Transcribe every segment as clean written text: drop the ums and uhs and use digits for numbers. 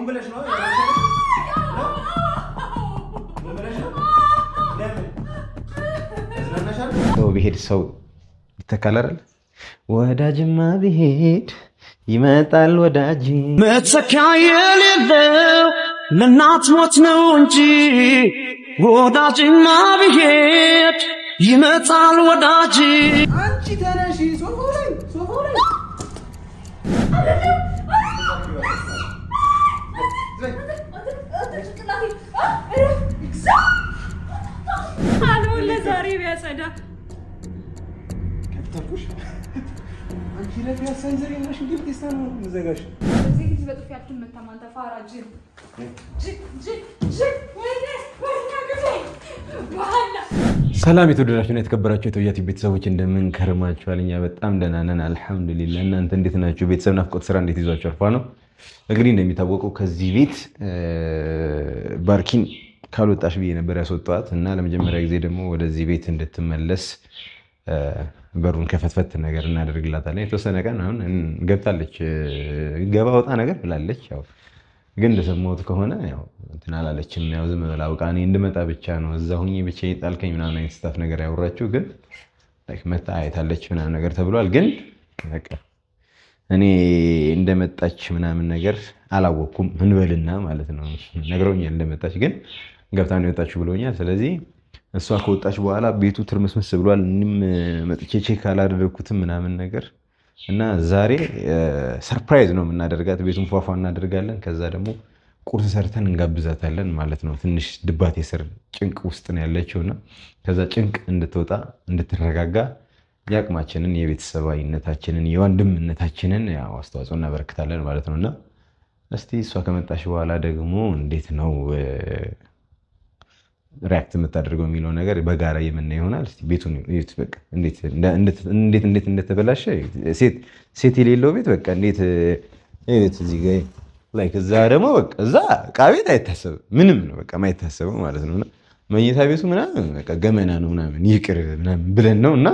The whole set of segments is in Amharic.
ብለሽ ነው ሰው ቢሄድ ሰው ይተካላል። ወዳጅማ ቢሄድ ይመጣል ወዳጅ መተኪያ የሌለው ለእናት ሞት ነው እንጂ ወዳጅማ ቢሄድ ይመጣል ወዳጅ። አንቺ ተነሺ ሶፋው ላይ ዛሬ ቢያጸዳ ከተኩሽ አንቺ ለፊያ ሳይዘር የለሽ እንግዲህ ተስተና መዘጋሽ እዚህ ግዝ በጥፊያችን መታማን ተፋራጅ ሰላም የተወደዳችሁና የተከበራችሁ የቶያቲ ቤተሰቦች እንደምን ከርማችኋል? እኛ በጣም ደህና ነን አልሐምዱሊላህ። እናንተ እንዴት ናችሁ? ቤተሰብ ናፍቆት ስራ እንዴት ይዟችሁ አልፋ ነው? እንግዲህ እንደሚታወቀው ከዚህ ቤት ባርኪን ካልወጣሽ ብዬ ነበር ያስወጣት እና ለመጀመሪያ ጊዜ ደግሞ ወደዚህ ቤት እንድትመለስ በሩን ከፈትፈት ነገር እናደርግላታለን። የተወሰነ ቀን አሁን ገብታለች፣ ገባ ወጣ ነገር ብላለች። ያው ግን እንደሰማሁት ከሆነ ያው እንትን አላለችም። ያው ዝም ብላ አውቃ እኔ እንድመጣ ብቻ ነው እዛ ሁኜ ብቻ ጣልከኝ ምናምን አይነት ስታፍ ነገር ያወራችሁ። ግን መታ አይታለች ምናምን ነገር ተብሏል። ግን በቃ እኔ እንደመጣች ምናምን ነገር አላወቅኩም እንበልና ማለት ነው። ነግረውኛል እንደመጣች፣ ግን ገብታ ነው የወጣችሁ ብሎኛል። ስለዚህ እሷ ከወጣች በኋላ ቤቱ ትርምስምስ ብሏል። እኔም መጥቼ ቼክ አላደረግኩትም ምናምን ነገር እና ዛሬ ሰርፕራይዝ ነው የምናደርጋት። ቤቱን ፏፏ እናደርጋለን። ከዛ ደግሞ ቁርስ ሰርተን እንጋብዛታለን ማለት ነው። ትንሽ ድባቴ ስር ጭንቅ ውስጥ ነው ያለችውና ከዛ ጭንቅ እንድትወጣ እንድትረጋጋ የአቅማችንን የቤተሰባዊነታችንን የወንድምነታችንን ያው አስተዋጽኦ እናበረክታለን ማለት ነው። እና እስቲ እሷ ከመጣች በኋላ ደግሞ እንዴት ነው ሪያክት የምታደርገው የሚለው ነገር በጋራ የምናየው ይሆናል። እስቲ ቤቱን እዩት። በቃ እንዴት እንደተበላሸ ሴት የሌለው ቤት በቃ እንዴት እዚህ ጋር ላይክ እዛ ደግሞ በቃ እዛ ዕቃ ቤት አይታሰብም፣ ምንም ነው በቃ የማይታሰበው ማለት ነው። እና መኝታ ቤቱ ምናምን በቃ ገመና ነው ምናምን ይቅር ምናምን ብለን ነው እና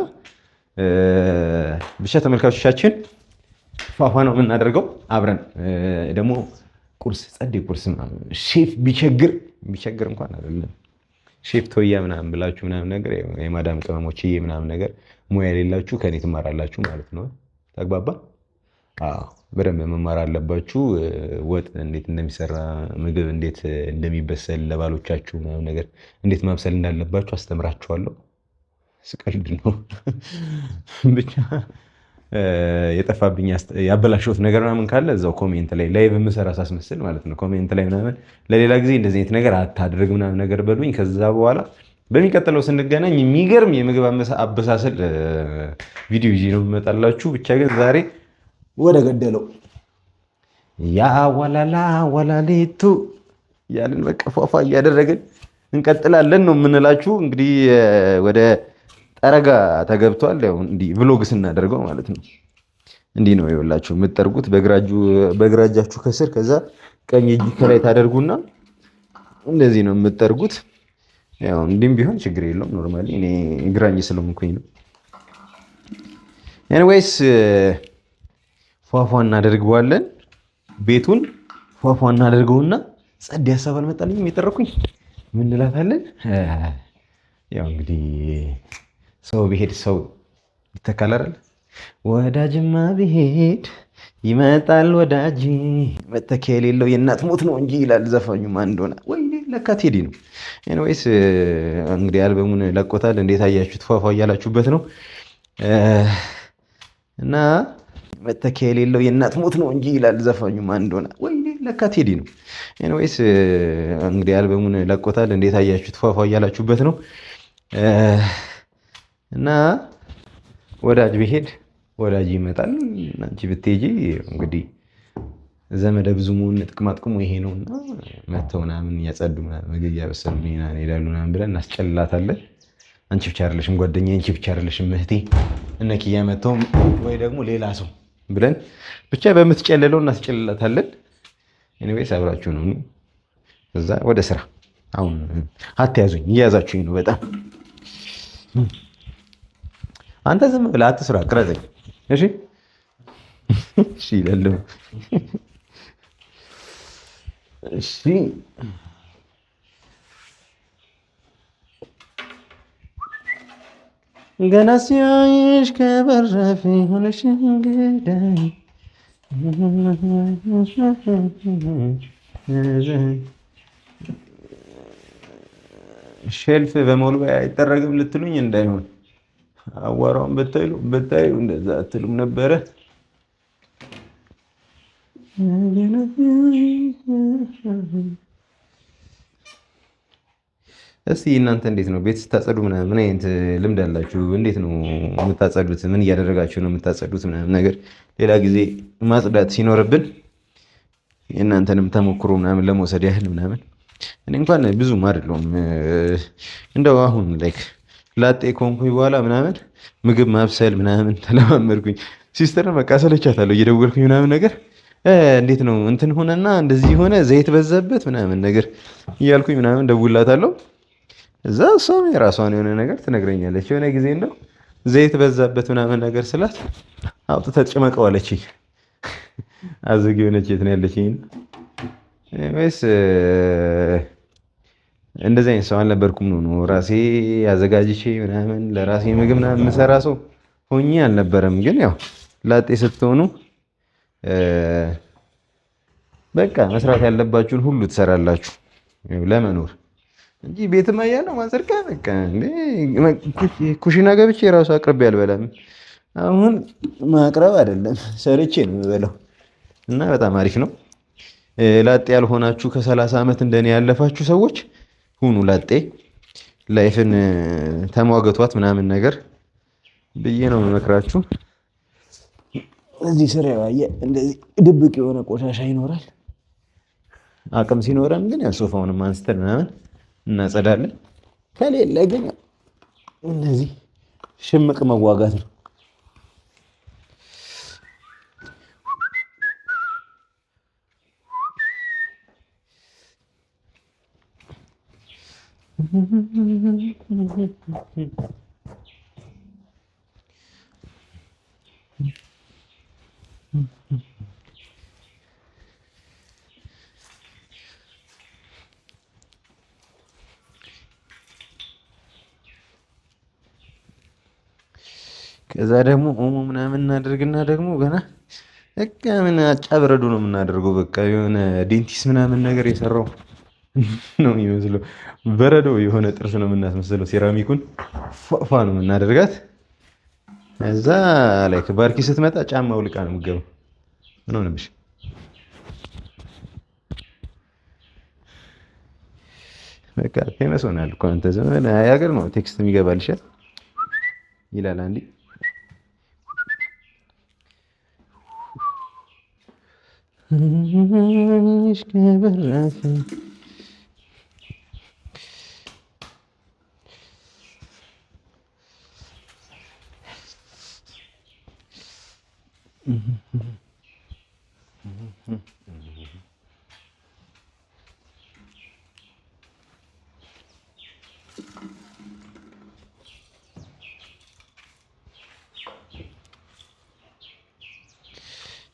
ብቻ ተመልካቾቻችን ፏፏ ነው የምናደርገው አብረን። ደግሞ ቁርስ ጸዴ ቁርስ ሼፍ ቢቸግር እንኳን አይደለም ሼፍ ቶያ ምናምን ብላችሁ ምናምን ነገር የማዳም ቅመሞችዬ ምናምን ነገር ሙያ የሌላችሁ ከኔ ትማራላችሁ ማለት ነው። ተግባባ? አዎ በደንብ መማር አለባችሁ። ወጥ እንዴት እንደሚሰራ፣ ምግብ እንዴት እንደሚበሰል፣ ለባሎቻችሁ ምናምን ነገር እንዴት ማብሰል እንዳለባችሁ አስተምራችኋለሁ። ስቀልድ ነው ብቻ የጠፋብኝ ያበላሸሁት ነገር ምናምን ካለ እዛው ኮሜንት ላይ ላይቭ የምሰራ ሳስመስል ማለት ነው። ኮሜንት ላይ ምናምን ለሌላ ጊዜ እንደዚህ አይነት ነገር አታድርግ ምናምን ነገር በሉኝ። ከዛ በኋላ በሚቀጥለው ስንገናኝ የሚገርም የምግብ አበሳሰል ቪዲዮ ይዤ ነው የምመጣላችሁ። ብቻ ግን ዛሬ ወደ ገደለው ያ ወላላ ወላሊቱ ያልን በቃ ፏፏ እያደረግን እንቀጥላለን ነው የምንላችሁ። እንግዲህ ወደ ጠረጋ ተገብቷል። ያው እንዲህ ቭሎግ ስናደርገው ማለት ነው። እንዲህ ነው ይኸውላችሁ የምትጠርጉት በግራ እጃችሁ ከስር፣ ከዛ ቀኝ እጅ ከላይ ታደርጉና እንደዚህ ነው የምትጠርጉት። ያው እንዲህም ቢሆን ችግር የለውም ኖርማሊ እኔ ግራኝ ስለሆንኩኝ ነው። ኤኒዌይስ ፏፏ እናደርገዋለን። ቤቱን ፏፏ እናደርገውና ጸድ ሀሳብ አልመጣልኝም የጠረኩኝ ምን እንላታለን? ያው እንግዲህ ሰው ቢሄድ ሰው ይተካላል። ወዳጅማ ቢሄድ ይመጣል ወዳጅ፣ መተኪያ የሌለው የእናት ሞት ነው እንጂ ይላል ዘፋኙ። ማን እንደሆነ ወይ ለካ ቴዲ ነው። ኤኒዌይስ እንግዲህ አልበሙን ለቆታል። እንዴት አያችሁት? ፏፏ እያላችሁበት ነው እና መተኪያ የሌለው የእናት ሞት ነው እንጂ ይላል ዘፋኙ። ማን እንደሆነ ወይ ለካ ቴዲ ነው። ኤኒዌይስ እንግዲህ አልበሙን ለቆታል። እንዴት አያችሁት? ፏፏ እያላችሁበት ነው እና ወዳጅ ቢሄድ ወዳጅ ይመጣል። አንቺ ብትሄጂ እንግዲህ ዘመደ ብዙ መሆን ጥቅማ ጥቅሙ ይሄ ነውና መተው ምናምን ያጸዱ ምናምን ምግብ ያበሰሉ ምናምን ሄዳሉ ምናምን ብለን እናስጨልላታለን። አንቺ ብቻ አይደለሽም ጓደኛዬ፣ አንቺ ብቻ አይደለሽም እህቴ፣ እነ ኪያ መተው ወይ ደግሞ ሌላ ሰው ብለን ብቻ በምትጨልለው እናስጨልላታለን። ኤኒዌይስ አብራችሁ ነው እዛ ወደ ስራ። አሁን አትያዙኝ፣ እያያዛችሁኝ ነው በጣም። አንተ ዝም ብለህ አትስራ፣ ቅረጸኝ። እሺ ይላል። እሺ ገና ሲያይሽ ከበረፊ ሆነሽ እንግዳይ ሼልፍ በሞልቢያ አይጠረግም ልትሉኝ እንዳይሆን አዋራውን ብታዩ እንደዛ አትሉም ነበረ። እስቲ እናንተ እንዴት ነው ቤት ስታጸዱ ምን አይነት ልምድ አላችሁ? እንዴት ነው የምታጸዱት? ምን እያደረጋችሁ ነው የምታጸዱት? ምናምን ነገር ሌላ ጊዜ ማጽዳት ሲኖርብን የእናንተንም ተሞክሮ ምናምን ለመውሰድ ያህል ምናምን። እኔ እንኳን ብዙም አይደለሁም እንደው አሁን ላይክ ላጤ ከሆንኩኝ በኋላ ምናምን ምግብ ማብሰል ምናምን ተለማመድኩኝ። ሲስተር በቃ ሰለቻታለሁ እየደወልኩኝ ምናምን ነገር እንዴት ነው እንትን ሆነና እንደዚህ ሆነ ዘይት በዛበት ምናምን ነገር እያልኩኝ ምናምን ደውላታለሁ። እዛ እሷም የራሷን የሆነ ነገር ትነግረኛለች። የሆነ ጊዜ እንደው ዘይት በዛበት ምናምን ነገር ስላት አውጥታ ትጨመቀዋለችኝ። አዝግ የሆነች የት ነው ያለችኝ? ወይስ እንደዚህ አይነት ሰው አልነበርኩም ነው ራሴ አዘጋጅቼ ምናምን ለራሴ ምግብ ምናምን የምሰራ ሰው ሆኜ አልነበረም። ግን ያው ላጤ ስትሆኑ በቃ መስራት ያለባችሁን ሁሉ ትሰራላችሁ ለመኖር እንጂ ቤትማ እያለሁ ማዘርቃ በቃ ኩሽና ገብቼ ራሱ አቅርቤ አልበላም። አሁን ማቅረብ አይደለም ሰርቼ ነው የምበላው እና በጣም አሪፍ ነው። ላጤ ያልሆናችሁ ከ30 ዓመት እንደኔ ያለፋችሁ ሰዎች ሁኑ ላጤ። ላይፍን ተሟገቷት ምናምን ነገር ብዬ ነው የምመክራችሁ። እዚህ ስራ ያየ እንደዚህ ድብቅ የሆነ ቆሻሻ ይኖራል። አቅም ሲኖረን ግን ያው ሶፋውንም አንስተን ምናምን እናጸዳለን። ከሌለ ግን እነዚህ ሽምቅ መዋጋት ነው። ከዛ ደግሞ ኦሞ ምናምን እናደርግና ደግሞ ገና በቃ ምን አጫብረዱ ነው የምናደርገው። በቃ የሆነ ዴንቲስ ምናምን ነገር የሰራው ነው የሚመስለው። በረዶ የሆነ ጥርስ ነው የምናስመስለው። ሴራሚኩን ፏፏ ነው የምናደርጋት። እዛ ላይ ባርኪ ስትመጣ ጫማ ውልቃ ነው የምትገባው። ምን ሆነብሽ? በቃ ፌመስ ሆናል እኮ አንተ። ዘመን ያገር ነው ቴክስት የሚገባልሻል ይላል አንዴ።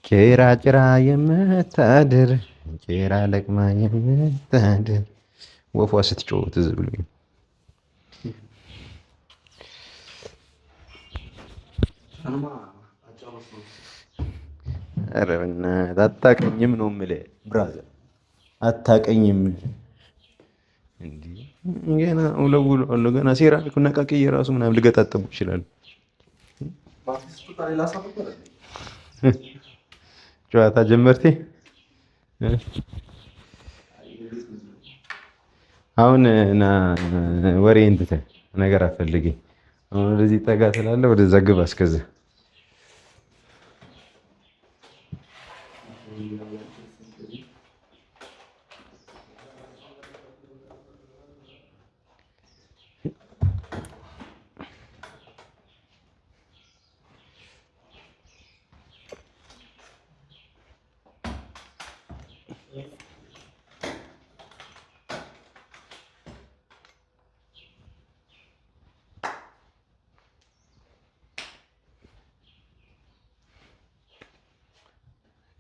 ቄራ ጭራ የምታድር ቄራ ለቅማ የምታድር ወፏ ስትጮህ ትዝ ብሎኝ። ኧረ በእናትህ አታውቀኝም ነው የምልህ ብራዘር፣ አታውቀኝም። ገና እውለውለዋለሁ ገና ሴራሚኩን ነቃቅዬ እራሱ ምናምን ልገጣጠሙ ይችላሉ። ጨዋታ ጀመርቴ። አሁን ና ወሬ እንትተ ነገር አፈልጊ። አሁን ወደዚህ ጠጋ ስላለ ወደዛ ግባ። እስከዛ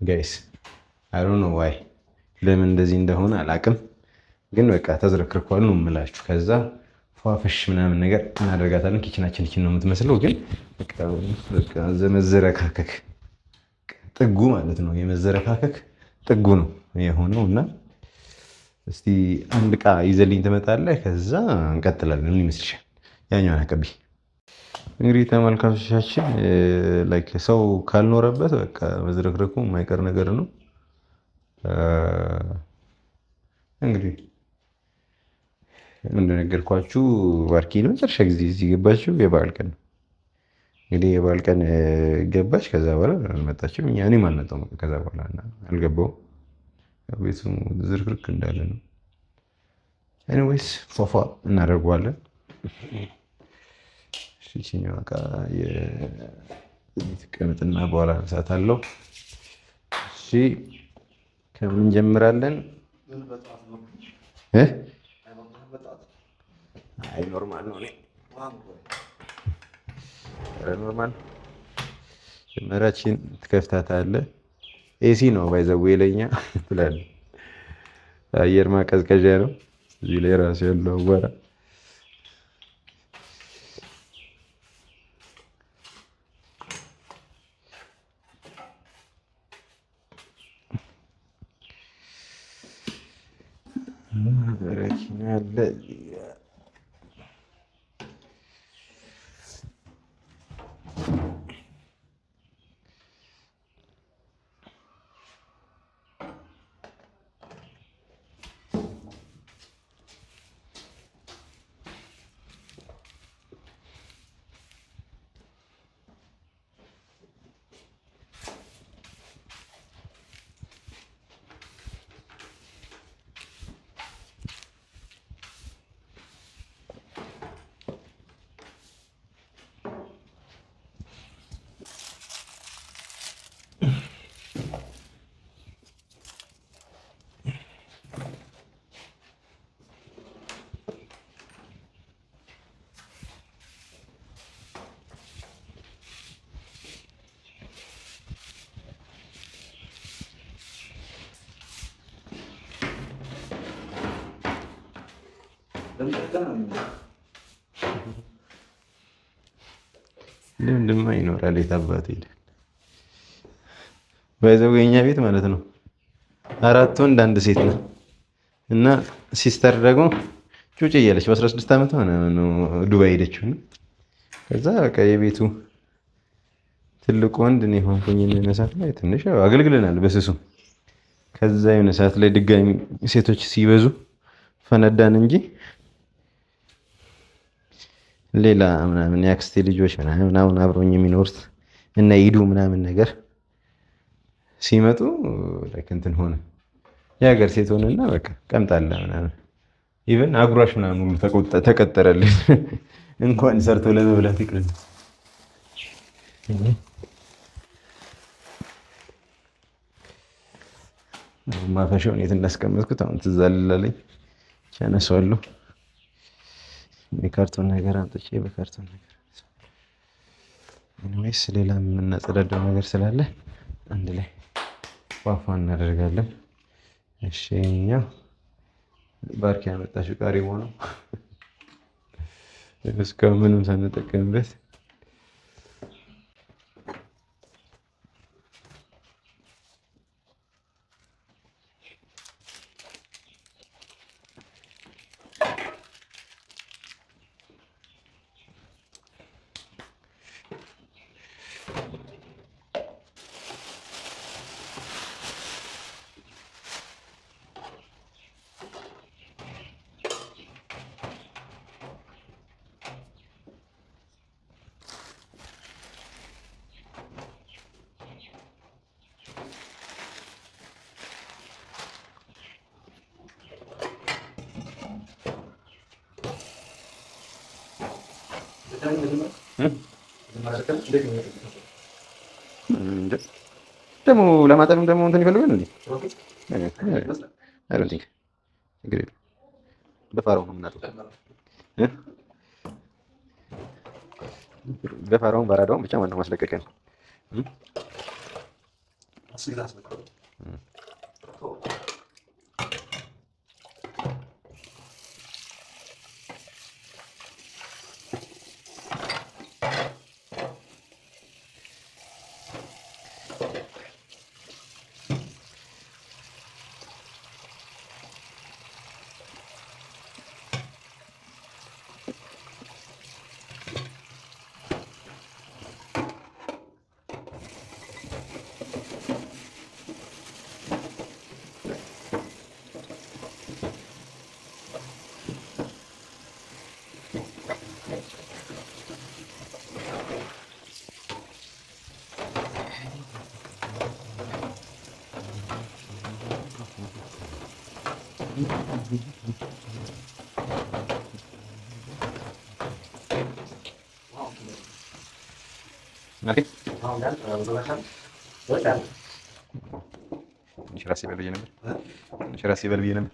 ጋይስ አይ ዶንት ኖ ዋይ ለምን እንደዚህ እንደሆነ አላቅም፣ ግን በቃ ተዝረክርኳል ነው የምላችሁ። ከዛ ፏፈሽ ምናምን ነገር እናደርጋታለን። ኪችናችን ነው የምትመስለው፣ ግን በቃ መዘረካከክ ጥጉ ማለት ነው፣ የመዘረካከክ ጥጉ ነው የሆነው። እና እስቲ አንድ ዕቃ ይዘልኝ ትመጣለህ፣ ከዛ እንቀጥላለን። ምን ይመስልሻል? ያኛውን አቀቢ እንግዲህ ተመልካቾቻችን፣ ላይክ ሰው ካልኖረበት በቃ መዝረክረኩ የማይቀር ነገር ነው። እንግዲህ እንደነገርኳችሁ ባርኪ ለመጨረሻ ጊዜ እዚህ ገባችሁ የበዓል ቀን ነው። እንግዲህ የበዓል ቀን ገባች፣ ከዛ በኋላ አልመጣችም። እኔም አልመጣሁም ከዛ በኋላ እና አልገባሁም። ቤቱ ዝርክርክ እንዳለ ነው። ኤኒዌይስ ፏፏ እናደርገዋለን። ይችኛው ዕቃ የተቀመጥና በኋላ ሰዓት አለው። እሺ ከምን እንጀምራለን? አይ ኖርማል ነው። ኖርማል ጀመራችን ትከፍታታለህ። ኤሲ ነው ባይዘው ለኛ ትላለህ። አየር ማቀዝቀዣ ነው። እዚህ ላይ ራሱ ያለው አቧራ አለ። ልምድማ ይኖራል። የታባት ሄደ ባይዘው የኛ ቤት ማለት ነው 4 ወንድ 1 ሴት ነው። እና ሲስተር ደግሞ ጩጭ እያለች በ16 ዓመቷ ነው ዱባይ ሄደችው። ከዛ በቃ የቤቱ ትልቁ ወንድ እኔ ሆንኩኝ። የሆነ ሰዓት ላይ ትንሽ አገልግለናል በስሱ። ከዛ የሆነ ሰዓት ላይ ድጋሚ ሴቶች ሲበዙ ፈነዳን እንጂ ሌላ ምናምን የአክስቴ ልጆች ምናምን አብሮኝ የሚኖሩት እና ይዱ ምናምን ነገር ሲመጡ ላይክ እንትን ሆነ የሀገር ሴት ሆነና በቃ ቀምጣላ ምናምን ኢቭን አጉራሽ ምናምን ሁሉ ተቀጠረልን። እንኳን ሰርቶ ለመብላት ይቅርል። ማፈሻውን የት እንዳስቀመጥኩት አሁን ትዝ አላለኝ። ቻነሳለሁ የካርቶን ነገር አምጥቼ በካርቶን ነገር ወይስ ሌላ የምናጸዳዳው ነገር ስላለ አንድ ላይ ፏፏ እናደርጋለን። እሺ እኛው ባርኪ ያመጣሽው ቃሪሞ ነው እስካሁን ምንም ሳንጠቀምበት። ደግሞ ለማጠብም ደግሞ እንትን ይፈልጋል እንዴ? አይ ዶንት ቲንክ ግሬት በፋራው ነው የምናጠው። በፋራውን ባራዳውን ብቻ ማነው ማስለቀቂያ ነው። Nanti? Inspirasi baru je nama. Inspirasi baru je nama.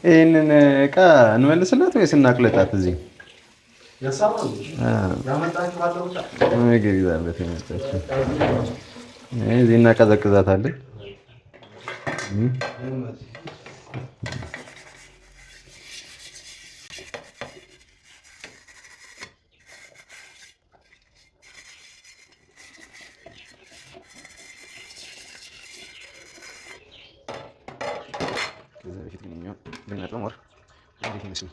ይህንን እቃ እንመልስላት ወይስ እናቅልጣት? እዚህ ምግብ ይዛለት የመጣችው እዚህ እናቀዘቅዛታለን። ከዛ በፊት ግን እኛው ብናጥበው ሞር እንዴት ይመስል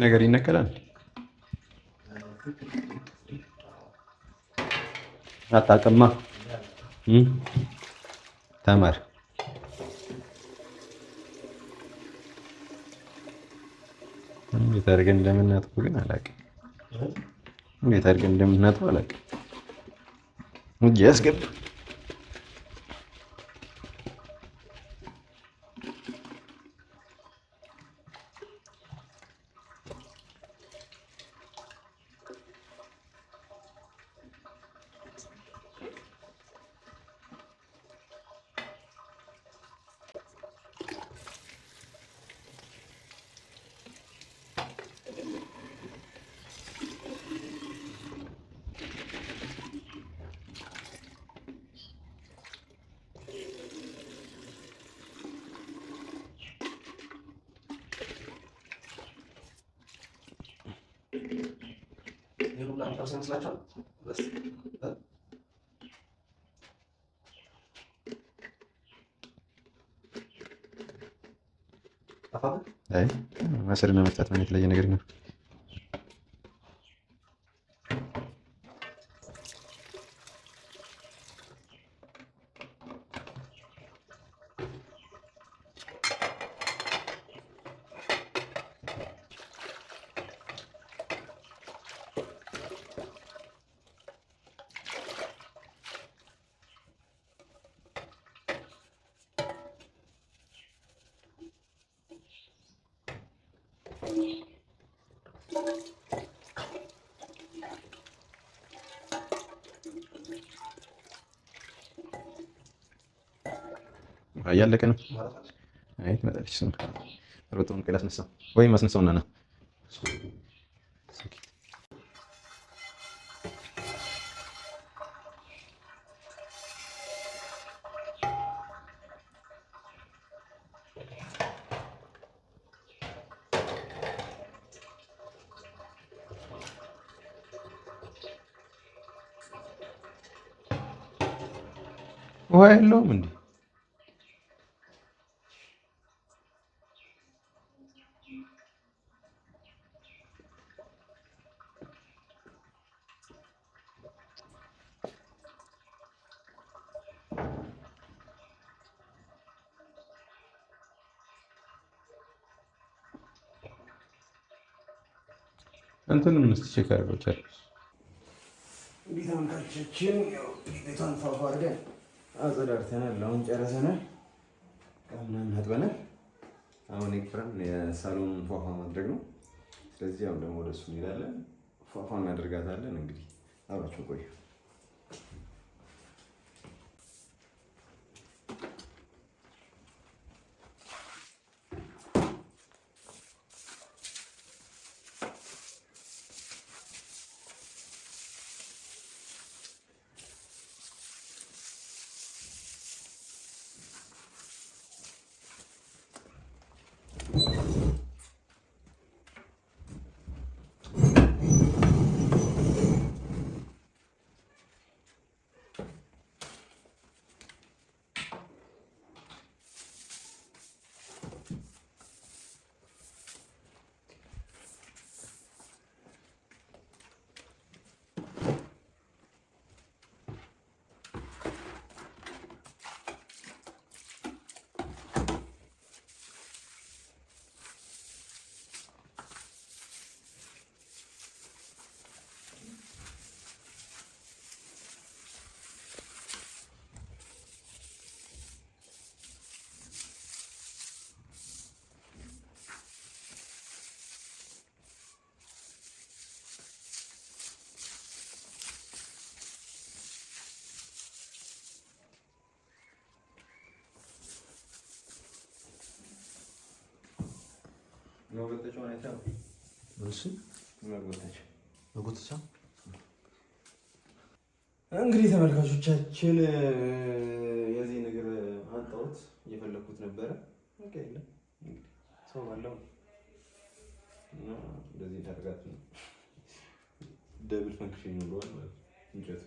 ነገር ይነቀላል። አታውቅማ ተማር። እንዴት አድርገን እንደምናጥበው ግን አላውቅም። እንዴት አድርገን እንደምናጥበው አላውቅም። እጅ ያስገባ አይ ማሰርና መፍታት ምን የተለየ ነገር ነው? እያለቀ ነው። አይ ትመጣለች። እሱን ሮጦውን ቀላስ ነሳ ወይም አስነሳውና ና ውሃ የለውም እንዴ? እንትኑን እስኪ ቼክ አድርገው ቻል። እንግዲህ ተመልካቾቻችን ቤቷን ፏፏ አድርገን አጸዳድተናል። አሁን ጨርሰናል። ምናምን አጥበናል። አሁን ኤክፍራን የሳሎኑን ፏፏ ማድረግ ነው። ስለዚህ አሁን ደግሞ ወደሱ እንሄዳለን፣ ፏፏ እናደርጋታለን። እንግዲህ አብራችሁ ቆዩ። መጎተቻውን አይተኸው? እሺ መጎተቻ እንግዲህ ተመልካቾቻችን የዚህ ነገር አንጣውት እየፈለኩት ነበረ። ኦኬ የለም እንግዲህ ሰው ባለው እና እንደዚህ ታደርጋት ነው። ደብል ፈንክሽን ይኖረዋል ማለት እንጨት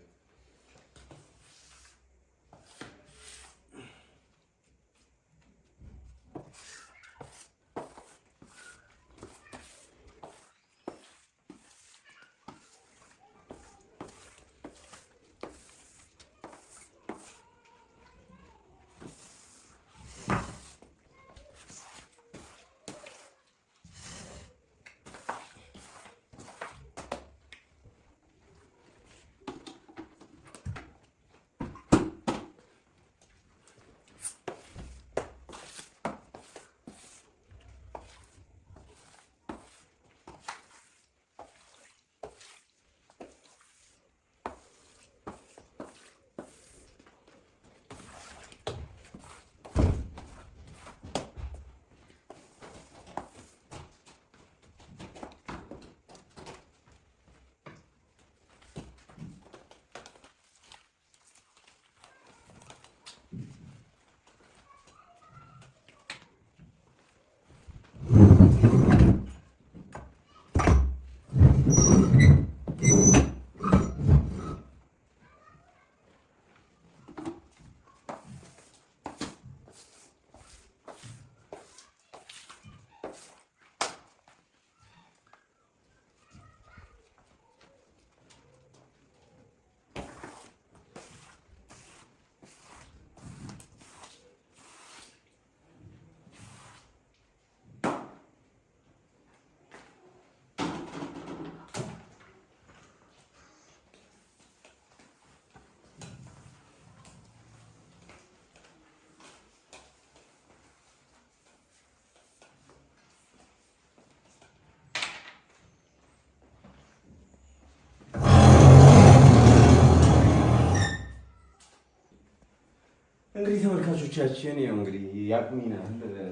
እንግዲህ ተመልካቾቻችን ያው እንግዲህ ያቁሚና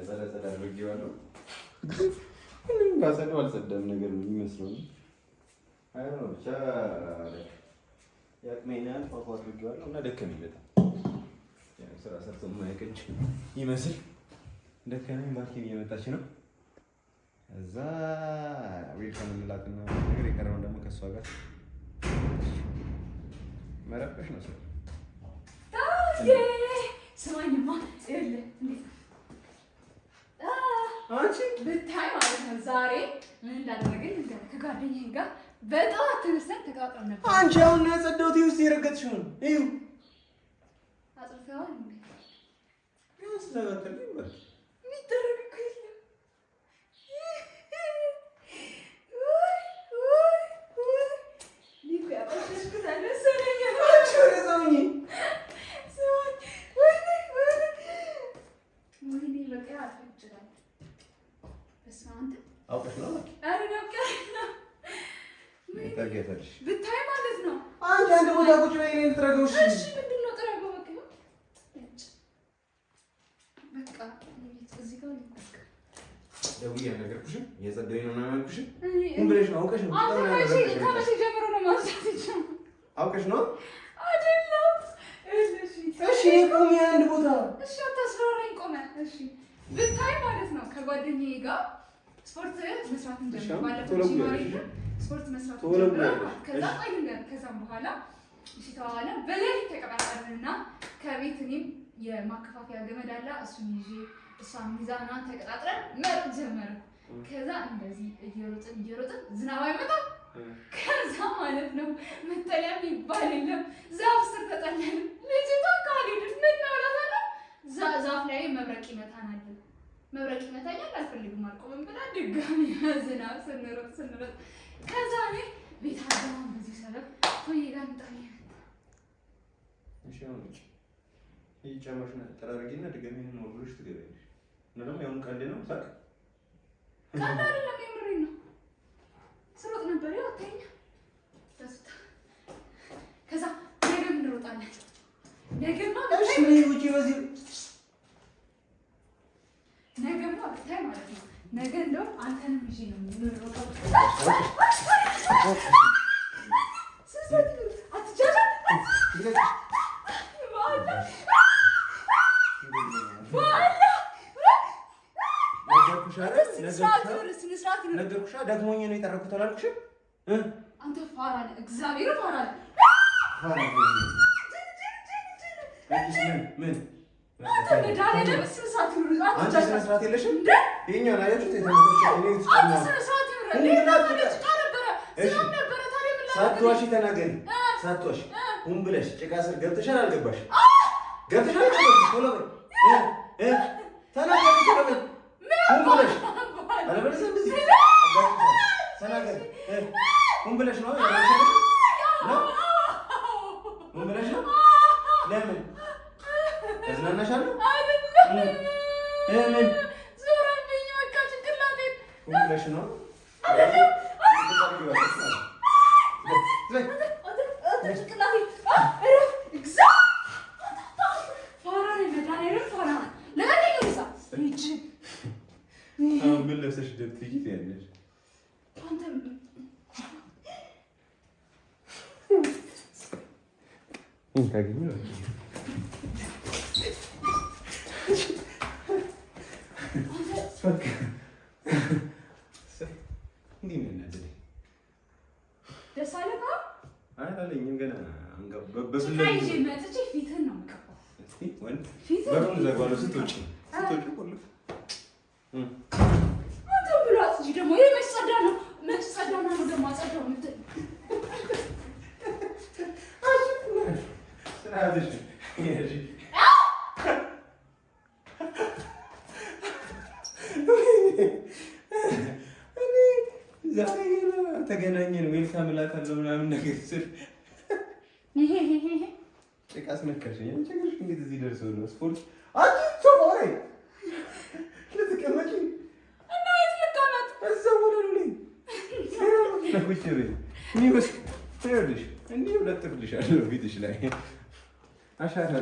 ጸዳ አድርጌዋለሁ። ምንም ባጸዳው አልጸዳም ነገር ነው የሚመስለው። አይ ነው ብቻ ያቁሚና ፏፏ አድርጌዋለሁ እና ደከመኝ በጣም ያው ስራ ሰርቶ የማይቀጭ ይመስል ደከመኝ። ባኪን እየመጣች ነው። እዛ ዌልካም እንላትና ነገር የቀረውን ደግሞ ከእሷ ጋር መረበሽ ነው ሰው ስማኝማ ይኸውልህ አንቺ ብታይ ማለት ነው ዛሬ ምን እንዳደረገኝ ከጓደኛዬ ጋር በጠዋት ተነስተን ተቃጥረን ነበር። አንቺ አሁን ያጸዳሁት ውስጥ የረገጥሽው ነው። እዩ አጥርተዋል እንዴ? ያስለበከኝ ማለት የሚደረግ እኮ የለም። ወይኔ በቃ ይችላል። በስመ አብ አንተ አውቀሽ ነው? አረ በቃ ብታይ ማለት ነው። አንቺ አንድ ቦታ ቁጭ በይ እኔን ትረገውሽ። እሺ ምንድን ነው ጥረገው? በቃ እዚህ ጋር ደውዬ አልነገርኩሽም? እየጸደኝ ነው ያልኩሽም ምን ብለሽ ነው? አውቀሽ ነው? ከመቼ ጀምሮ ነው ማውጣት ይችላል? አውቀሽ ነው አይደለም? እሺ ቆሜ አንድ ቦታ። እሺ አታስፈራራኝ። ቆመ። እሺ ብታይ ማለት ነው ከጓደኛዬ ጋር ስፖርት መስራት እንጀምር። ባለፈው ስፖርት መስራት እንጀምር። ከዛ ቆይተን ከዛም በኋላ እሺ ተዋዋለ በሌሊት ተቀጣጠርንና ከቤት እኔም የማከፋፈያ ገመድ አለ እሱን ይዤ እሷን ሚዛና ተቀጣጥረን መሮጥ ጀመርን። ከዛ እንደዚህ እየሮጥን ዝናብ አይመጣም። ከዛ ማለት ነው መጠለያ የሚባል የለም። ዛፍ ስር ተጠለልን። ልጅቷ ካልሄድን ምን ነው እላታለሁ። ዛፍ ላይ መብረቅ ይመታናል። መብረቅ ይመታኛል አልፈልግም አልቆምም ብላ ድጋሚ ዝናብ ስንሮጥ ከዛ እኔ ቤት አደባን በዚህ ሰበብ ቶዬ ጋር እንጣኝ እሺ አሁን ይጨመርሽ ነው ተራረጊና ድጋሚ ነው ብለሽ ትገበያለሽ። እና ደግሞ ያው ቀንዴ ነው ሳቅ ካና አይደለም የምሬን ነው። ስሮጥ ነበር ያው ተኛ ደስታ። ከዛ ነገ እንሮጣለን። ነገማ እሺ ነው ውጪ በዚህ ነገማ ብታይ ማለት ነው። ነገ እንደው አንተንም ይዤ ነው የምንሮጠው። ነገርኩሽ። ደግሞኝ ነው የጠረኩት አላልኩሽም? አንተ ፋራ ነህ፣ እግዚአብሔር ፋራ ነህ። ምን አንተ መድኃኒዓለም ስነ ስርዓት ይኑር። አንቺ ስነ ስርዓት የለሽም። ይኸኛውን አያችሁት? ሳትዋሺ ተናገሪ። ሳትዋሺ ሁን ብለሽ ጭቃ ስር ገብተሻል አልገባሽ? ገብተሻል ቶሎ በይ ተናገሪ። ቶሎ በይ ሁን ብለሽ አለበለዚያ እንደዚህ ተናገሪ። ሁን ብለሽ ነው ሁን ብለሽ ነው። ለምን ተዝናናሻለሁ? ምን ዞረብኝ በቃ ጭንቅላቴን። ሁን ብለሽ ነው ምን ለብሰሽ ደብትይ ያለሽ ደስ አለህ? አላለኝም ገና መጥቼ ፊትህን ነው የምቀባው። በሩን ዘግባለሁ። ስትወጪ አንተ ብሎ አጽጂ ደግሞ ይሄ መጸዳ ነው። መጸዳና ነው ደግሞ አጸዳው የምትል ተገናኘን ዌልካም እላታለሁ ምናምን ነገር ስል ጭቃ አስነካሽኝ። ችግርሽ እንዴት እዚህ ደርሰው ነው? ስፖርት ልትቀመጪ እና የት ልቀመጥ? እዛ ወለሉ ላይ ቁጭ በይ። ይኸውልሽ እንዲህ እለጥፍልሻለሁ ፊትሽ ላይ አሻራ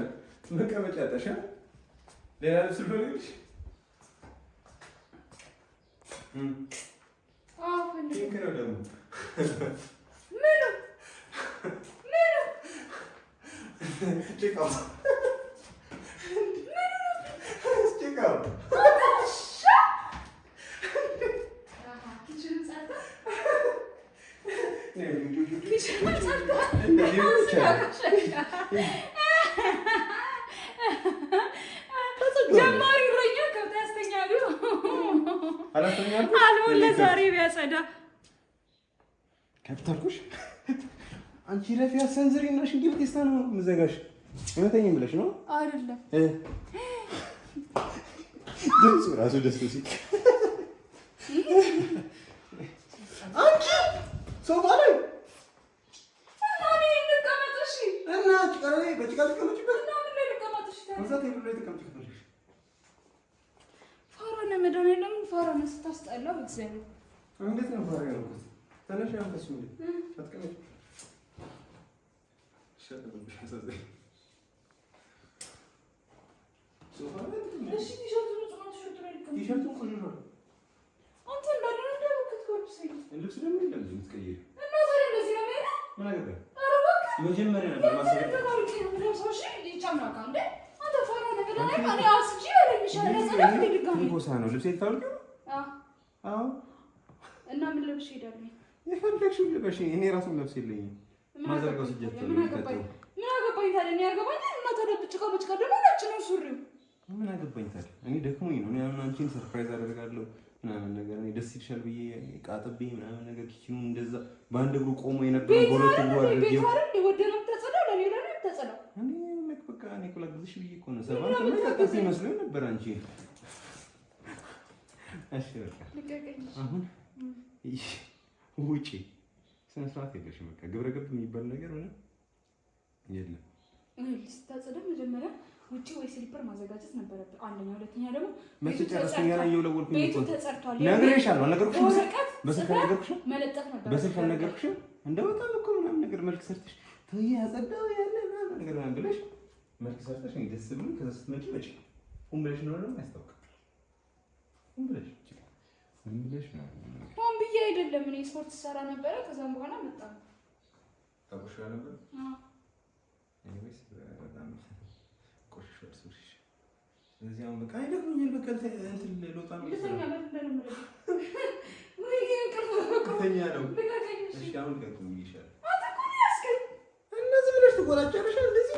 መቀመጫ አጣሽ። ሌላ ልብስ ልሆንልሽ? ፒንክ ነው ደግሞ ምኑ ጭቃው ጀማሪ እረኛ ከብት ያስተኛሉ። አልሆነ ዛሬ ቢያጸዳ ከብት አልኩሽ። አንቺ ረፊ አሰንዝሪ እናሽ እንዲህ በቴስታ ነው የምዘጋሽ። እውነተኛም ብለሽ ነው አይደለም? ድምፁ ራሱ ደስ ሲል አንቺ ሶፋ ላይ እና ጭቃ ላይ በጭቃ ተቀመጭበት እና ምን ላይ ተቀመጥሽ? ታዲያ ቴብሉ ላይ ተቀመጥሽ። መድኃኒዓለም ፋራ ነው ስታስጠላው። እግዚአብሔር እንዴት ነው ፋራ ያልኩት? ተነሽ ያንተስ ምን አትቀመጭ። ቲሸርቱን ቆሽሿል። አንተ እንዳለ እንደምትከትከው ልብስ ደግሞ የለም የምትቀይር እና ታዲያ እንደዚህ ነው ማለት ምን አገባኝ? ኧረ እባክህ መጀመሪያ ነበር ማሰብ ነው ልብስ የታወቀ አዎ። እና ምን ለብሽ ሄዳለሁ? የፈለግሽው ልበሽ። እኔ ራሱን ለብስ የለኝም ማዘርጋው ስጀት ነው የሚከተው። ምን አገባኝ ታዲያ? እኔ ያገባኝ እና ታዲያ ብጭቃ ደግሞ ነጭ ነው ሱሪው። ምን አገባኝ ታዲያ? እኔ ደክሞኝ ነው። እኔ አሁን አንቺን ሰርፕራይዝ አደርጋለሁ ምናምን ነገር እኔ ደስ ይልሻል ብዬ ቃጥቤ ምናምን ነገር ኪችኑን እንደዛ በአንድ እግሩ ቆሞ የነበረው በሁለት እግሩ አድርጌው ወደንም ተጸዳው ለሌላ ነው ተጸዳው። እኔ በቃ እኔ እኮ ላግዝሽ ብዬ እኮ ነው። ሰባት ነው ተቀጥቶ ይመስለኝ ነበር አንቺ። እሺ በቃ አሁን ውጪ ስነ ስርዓት የለሽም። በቃ ግብረ ገብ የሚባል ነገር ምንም የለም። ስታጸዳ መጀመሪያ ውጪ ወይ ስሊፐር ማዘጋጀት ነበረብህ። አንደኛ፣ ሁለተኛ ደግሞ መቼ ጨረስኩኝ? ገና እየወለወልኩኝ ቤቱ ተጸድቷል። ነግሬሻለሁ። አልነገርኩሽም? በስልክ አልነገርኩሽም? መለጠፍ ነበር። በስልክ አልነገርኩሽም? እንደው በጣም እኮ ምናምን ነገር መልክ ሰርተሽ ተይ ያጸዳው ያለ ምናምን ነገር ምናምን ብለሽ መልክ ሰርተሽ እኔ ደስ ብሎኝ ከዛ ስትመጪ ሆን ብለሽ ነው ደግሞ ያስታውቃል። ሆን ብለሽ ነው። ሆን ብዬ አይደለም። እኔ ስፖርት ሰራ ነበረ። ከዛም በኋላ መጣ ታቆሻ ነበር። ኤኒዌይስ በጣም ቆሽሿል ሱሪሽ። ስለዚህ አሁን በቃ አይደክሞኛል። በቃ እንትን ልወጣ ነው። ልተኛ ነው። እሺ አሁን ልቀቁኝ ይሻላል። አንተ እኮ ነው ያስከኝ። እነዚህ ብለሽ ትቆራጫለሽ። እንደዚህ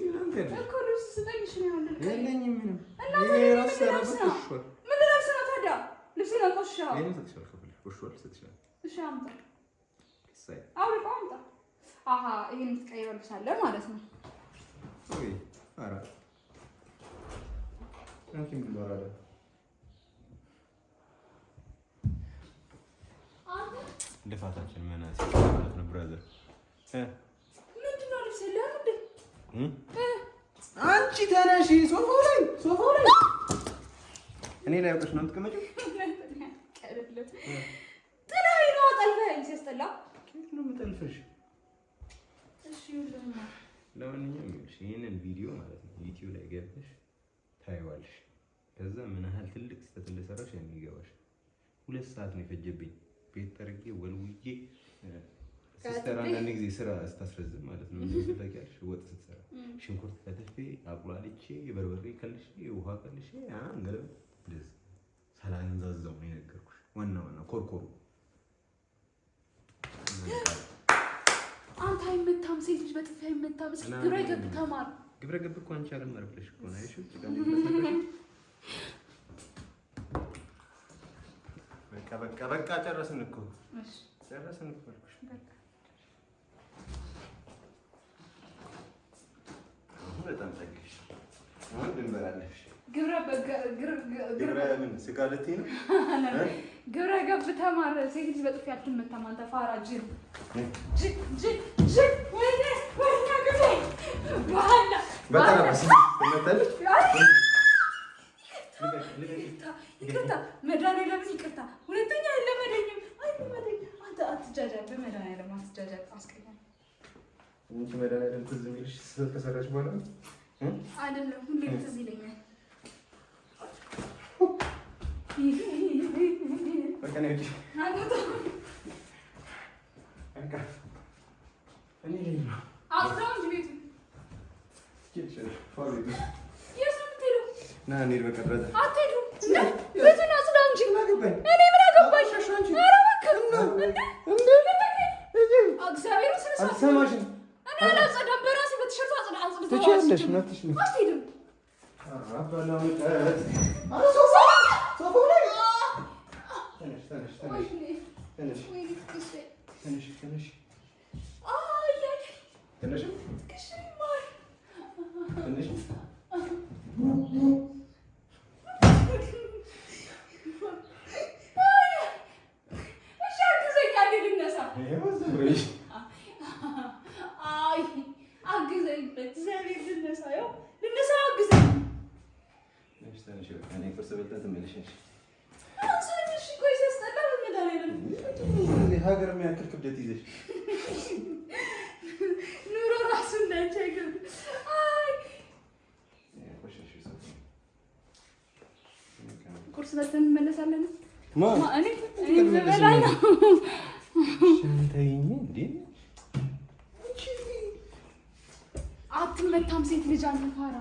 ምናምን ታዲያ እኮ ልብስ ስጠኝ። እሺ ነው ያለው። የለኝም ምንም። ይሄ ራስ ሰራበት ቆሽሿል። ምን ልብስ ነው ታዲያ? ልብስ ነው ቆሽሿል። እኔ ሰጥሻለሁ ከፈለሽ ቆሽሿል ሰጥሻለሁ። እሺ አምጣ። ሳይ አውልቆ አምጣ። አሃ ይሄን ትቀይረው ልብስ አለ ማለት ነው። ኦኬ አራ አንቺም ብሏል ልፋታችን መናስ ማለት ነው። ብራዘር ምንድን ነው ልብስ የለህም እንዴ? አንቺ ተነሺ። ሶፋው ላይ እኔ ላይ አውቀሽ ነው የምትቀመጪው? ጥላዬ ነው ጠልፈኝ ሲያስጠላ። ከየት ነው የምጠልፍሽ? እሺ ይሁንና ለማንኛውም ይሄንን ቪዲዮ ማለት ነው ዩቲዩብ ላይ ገብተሽ ታይዋለሽ። ከዛ ምን ያህል ትልቅ ስህተት እንደሰራሽ የሚገባሽ። 2 ሰዓት ነው የፈጀብኝ ቤት ጠርጌ ወልውዬ። ሲስተር አንዳንድ ጊዜ ስራ ስታስረዝም ማለት ነው እንደዚህ ታውቂያለሽ። ወጥ ስትሰራ ሽንኩርት ከተፌ አቁላልቼ በርበሬ ከልሼ ውሃ ከልሼ አንገለብ እንደዚህ ሳላንዛዛው ነው የነገርኩሽ። ዋና ኮርኮሩ አንተ አይመታም። ሴት ልጅ በጥፊ አይመታም። እስኪ ግብረ ገብ ተማር። ግብረ ገብ እኮ አንቺ አልመር ብለሽ እኮ ነው አይሽ። በቃ ጨረስን እኮ ጨረስን እኮ አልኩሽ። አሁን በጣም ጠግሽ። አሁን እንበላለሽ። ግብረ ምን ስጋ ልትይ ነው? ግብረ ገብ ተማር። ሴት ልጅ በጥፊ አትመታም። አንተ ፋራ ጅል ወይኔ ግዜ ባላ በጠራስ ትመጣለች። ይቅርታ መድኃኒዓለም ይቅርታ። ሁለተኛ አይለመደኝም። አንተ አትጃጃል። በመድኃኒዓለም አትጃጃል። አስቀኛል። አንቺ መድኃኒዓለም ትዝ የሚልሽ ስህተት ከሰራሽ በኋላ አይደለም ሁሌም ትዝ ይለኛል። በቃ ነው እንጂ እኔ ነው አውጣው እንጂ ቤቱ ና እንሂድ። በቃ ብራዘር አትሄዱም። ቤቱን አጽዳ እንጂ እኔ ምን አገባኝ? ኧረ እባክህ እግዚአብሔርን ስነ ስርዓት አልሰማሽም። እኔ አላጸዳም። በራሴ በቲሸርቱ አጽድተዋል። ትችያለሽ። መብትሽ ነው። አትሄድም። የሀገር የሚያክል ክብደት ይዘሽ ኑሮ ራሱ እንዳንቺ አይገርም። አይ ቁርስ በልተን እንመለሳለን። እኔ ልበላ ነው። ሸንተይኝ እንዴ አትመታም ሴት ልጅ አንተ ፋራ